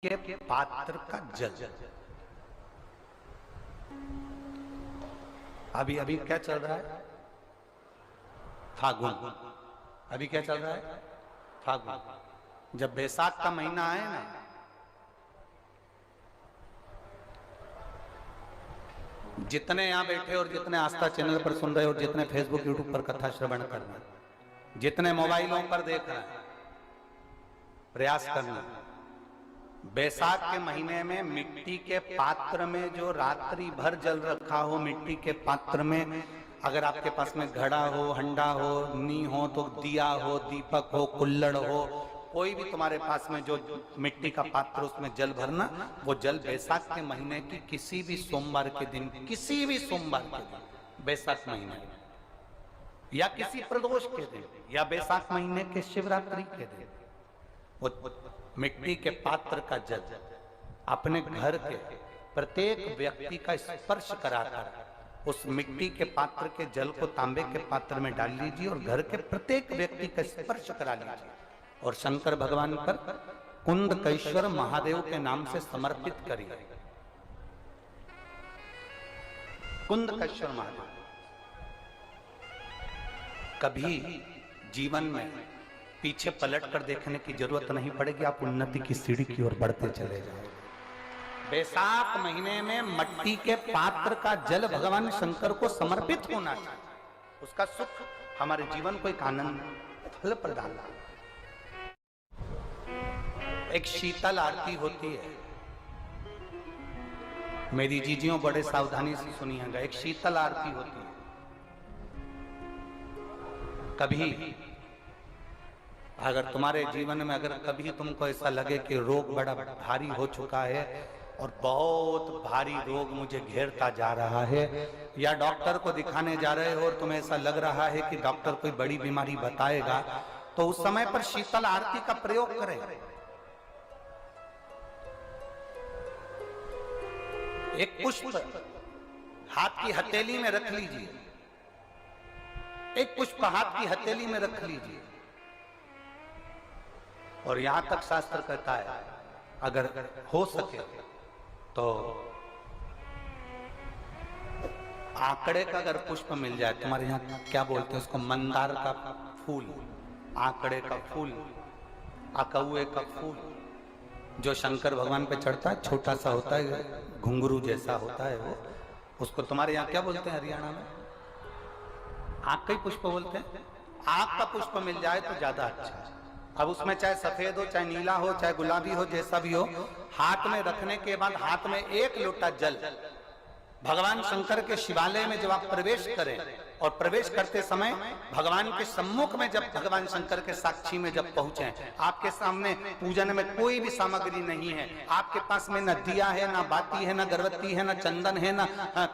के पात्र का जल। अभी अभी क्या चल रहा है? फागुन। अभी क्या चल रहा है? फागुन। जब बैसाख का महीना आए ना, जितने यहां बैठे और जितने आस्था चैनल पर सुन रहे हो, जितने फेसबुक यूट्यूब पर कथा श्रवण कर रहे हैं, जितने मोबाइलों पर देख रहे हैं, प्रयास करना बैसाख के महीने में मिट्टी के पात्र में जो रात्रि भर जल रखा हो, मिट्टी के पात्र में अगर आपके पास में घड़ा हो, हंडा हो, नी हो, तो दिया हो, दीपक हो, कुल्लड़ हो, कोई भी तुम्हारे पास में जो मिट्टी का पात्र, उसमें जल भरना। वो जल बैसाख के महीने की किसी भी सोमवार के दिन, किसी भी सोमवार के दिन, बैसाख महीने या किसी प्रदोष के दिन या बैसाख महीने के शिवरात्रि के दिन, वो मिट्टी के पात्र का जल अपने घर के प्रत्येक व्यक्ति का स्पर्श कराकर उस मिट्टी के पात्र के जल को तांबे के पात्र में डाल लीजिए और घर के प्रत्येक व्यक्ति का स्पर्श करा लीजिए और शंकर भगवान पर कुंदकेश्वर महादेव के नाम से समर्पित करिए। कुंदकेश्वर महादेव। कभी जीवन में पीछे पलट कर देखने की जरूरत नहीं पड़ेगी, आप उन्नति की सीढ़ी की ओर बढ़ते चले जाओगे। बैसाख महीने में मिट्टी के पात्र का जल भगवान शंकर को समर्पित होना चाहिए। उसका सुख हमारे जीवन को एक आनंद फल प्रदान। एक शीतल आरती होती है, मेरी जीजियों बड़े सावधानी से सुनिएगा। एक शीतल आरती होती है। कभी अगर तुम्हारे जीवन में अगर कभी तुमको ऐसा लगे कि रोग बड़ा भारी हो चुका है और बहुत भारी रोग मुझे घेरता जा रहा है, या डॉक्टर को दिखाने जा रहे हो और तुम्हें ऐसा लग रहा है कि डॉक्टर कोई बड़ी बीमारी बताएगा, तो उस समय पर शीतल आरती का प्रयोग करें। एक पुष्प हाथ की हथेली में रख लीजिए, एक पुष्प हाथ की हथेली में रख लीजिए और यहां तक शास्त्र कहता है अगर हो सके तो आंकड़े का अगर पुष्प मिल जाए, तुम्हारे यहाँ क्या बोलते हैं उसको, मंदार का फूल, आंकड़े का फूल, अकौए का फूल, जो शंकर भगवान पे चढ़ता है, छोटा सा होता है, घुंघरू जैसा होता है वो, उसको तुम्हारे यहाँ क्या बोलते हैं हरियाणा में? आंख का ही पुष्प बोलते हैं। आंख का पुष्प मिल जाए तो ज्यादा अच्छा है। अब उसमें चाहे सफेद हो, चाहे नीला हो, चाहे गुलाबी हो, जैसा भी हो, हाथ में रखने के बाद हाथ में एक लोटा जल भगवान शंकर के शिवालय में जब आप प्रवेश करें और प्रवेश करते समय भगवान के सम्मुख में जब भगवान शंकर के साक्षी में जब पहुंचे, आपके सामने पूजन में कोई भी सामग्री नहीं है, आपके पास में न दिया है, ना बाती है, ना गर्भवती है, ना चंदन है, ना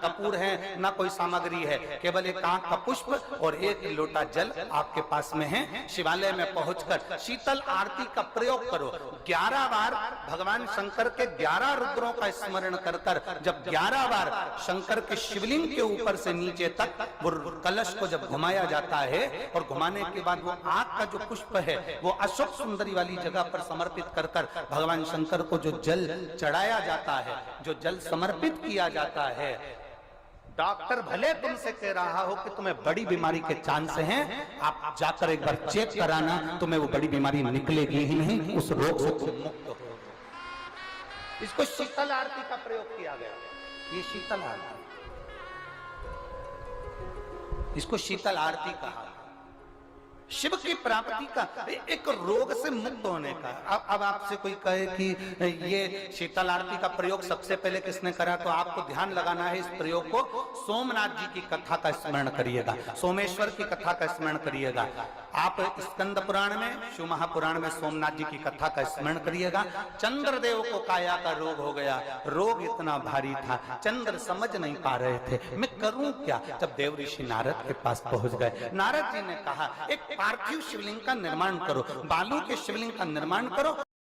कपूर है, ना कोई सामग्री है, केवल एक आंख का पुष्प और एक लोटा जल आपके पास में है। शिवालय में पहुंचकर शीतल आरती का प्रयोग करो। 11 बार भगवान शंकर के 11 रुद्रों का स्मरण कर कर जब 11 बार शंकर के शिवलिंग के ऊपर से नीचे तक वो कलश को जब घुमाया जाता है और घुमाने के बाद वो आग का जो पुष्प है वो अशोक सुंदरी वाली जगह पर समर्पित कर कर भगवान शंकर को जो जल चढ़ाया जाता है, जो जल समर्पित किया जाता है, डॉक्टर भले तुमसे कह रहा हो कि तुम्हें बड़ी बीमारी के चांस हैं, आप जाकर एक बार चेक कराना, तुम्हें वो बड़ी बीमारी निकलेगी ही नहीं, उस रोग से तुम मुक्त हो। इसको शीतल आरती का प्रयोग किया गया। ये शीतल आरती, इसको शीतल आरती कहा। शिव की प्राप्ति का, एक रोग से मुक्त होने का। अब आपसे कोई कहे कि ये शीतल आरती का प्रयोग सबसे पहले किसने करा, तो आपको ध्यान लगाना है इस प्रयोग को। सोमनाथ जी की कथा का स्मरण करिएगा, सोमेश्वर की कथा का स्मरण करिएगा। आप स्कंद पुराण में, शिव महापुराण में सोमनाथ जी की कथा का स्मरण करिएगा। चंद्रदेव को काया का रोग हो गया, रोग इतना भारी था, चंद्र समझ नहीं पा रहे थे मैं करूं क्या। जब देव ऋषि नारद के पास पहुंच गए, नारद जी ने कहा एक पार्थिव शिवलिंग का निर्माण करो, बालू के शिवलिंग का निर्माण करो।